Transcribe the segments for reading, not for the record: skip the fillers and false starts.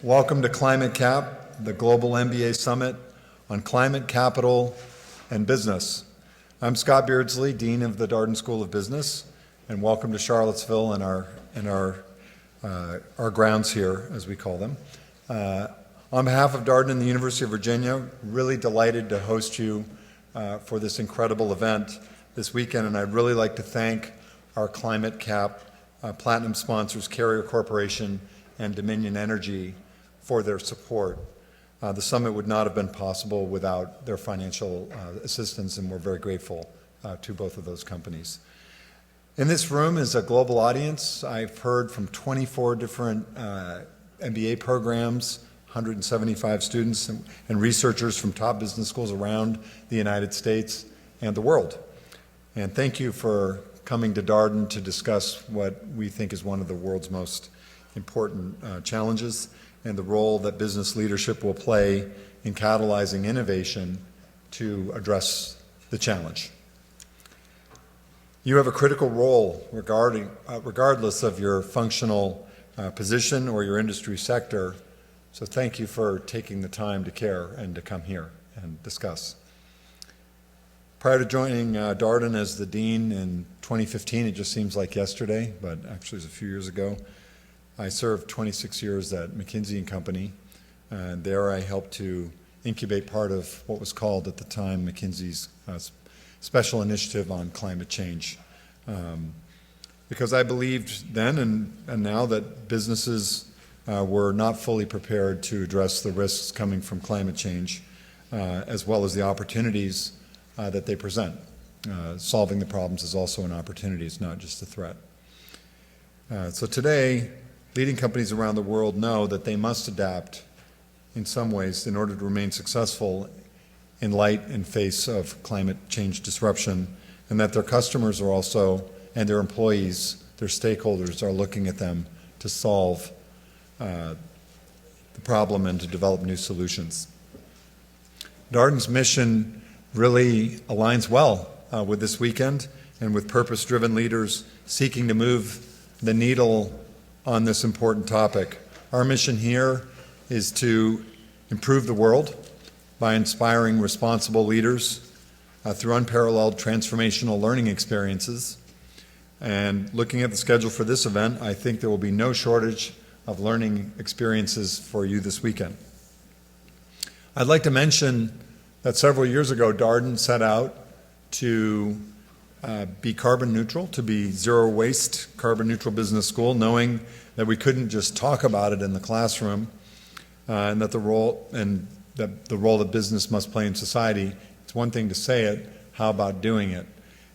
Welcome to ClimateCAP, the Global MBA Summit on Climate, Capital, and Business. I'm Scott Beardsley, Dean of the Darden School of Business, and welcome to Charlottesville and our grounds here, as we call them. On behalf of Darden and the University of Virginia, really delighted to host you for this incredible event this weekend, and I'd really like to thank our ClimateCAP Platinum sponsors, Carrier Corporation and Dominion Energy, for their support. The summit would not have been possible without their financial assistance, and we're very grateful to both of those companies. In this room is a global audience. I've heard from 24 different MBA programs, 175 students and researchers from top business schools around the United States and the world. And thank you for coming to Darden to discuss what we think is one of the world's most important challenges, and the role that business leadership will play in catalyzing innovation to address the challenge. You have a critical role regardless of your functional position or your industry sector, so thank you for taking the time to care and to come here and discuss. Prior to joining Darden as the Dean in 2015, it just seems like yesterday, but actually it was a few years ago, I served 26 years at McKinsey & Company, and there I helped to incubate part of what was called at the time McKinsey's special initiative on climate change. Because I believed then and now that businesses were not fully prepared to address the risks coming from climate change, as well as the opportunities that they present. Solving the problems is also an opportunity, it's not just a threat. So today, leading companies around the world know that they must adapt in some ways in order to remain successful in light and face of climate change disruption, and that their customers are also, and their employees, their stakeholders are looking at them to solve the problem and to develop new solutions. Darden's mission really aligns well with this weekend and with purpose-driven leaders seeking to move the needle on this important topic. Our mission here is to improve the world by inspiring responsible leaders through unparalleled transformational learning experiences. And looking at the schedule for this event, I think there will be no shortage of learning experiences for you this weekend. I'd like to mention that several years ago, Darden set out to be carbon neutral, to be zero waste, carbon neutral business school, knowing that we couldn't just talk about it in the classroom, and that the role that business must play in society. It's one thing to say it, how about doing it?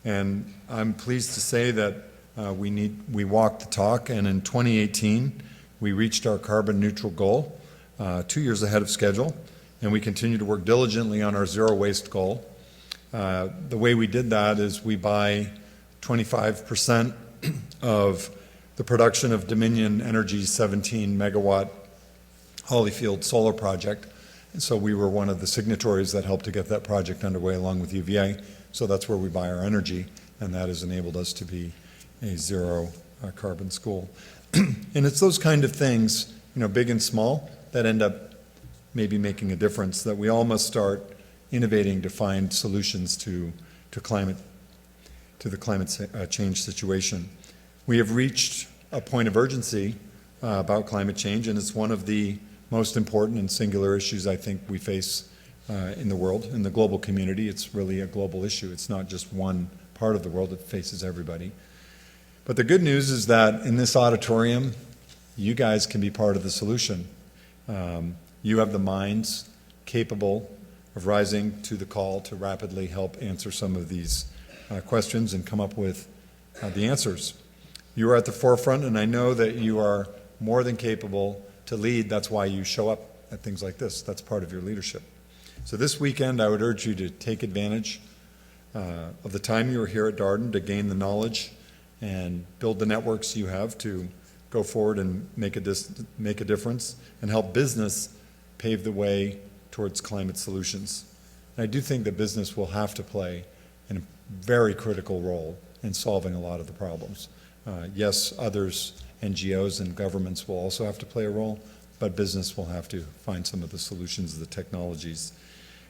And I'm pleased to say that we walked the talk, and in 2018 we reached our carbon neutral goal, 2 years ahead of schedule, and we continue to work diligently on our zero waste goal. The way we did that is we buy 25% of the production of Dominion Energy's 17 megawatt Hollyfield solar project. And so we were one of the signatories that helped to get that project underway along with UVA. So that's where we buy our energy, and that has enabled us to be a zero carbon school. And it's those kind of things, big and small, that end up maybe making a difference, that we all must start innovating to find solutions to the climate change situation. We have reached a point of urgency about climate change, and it's one of the most important and singular issues I think we face in the world, in the global community. It's really a global issue. It's not just one part of the world, it faces everybody. But the good news is that in this auditorium, you guys can be part of the solution. You have the minds capable of rising to the call to rapidly help answer some of these questions and come up with the answers. You are at the forefront, and I know that you are more than capable to lead. That's why you show up at things like this. That's part of your leadership. So this weekend, I would urge you to take advantage of the time you are here at Darden to gain the knowledge and build the networks you have to go forward and make a difference and help business pave the way towards climate solutions. And I do think that business will have to play a very critical role in solving a lot of the problems. Yes, others, NGOs and governments will also have to play a role, but business will have to find some of the solutions, the technologies.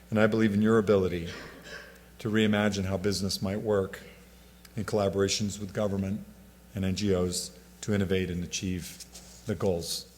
And I believe in your ability to reimagine how business might work in collaborations with government and NGOs to innovate and achieve the goals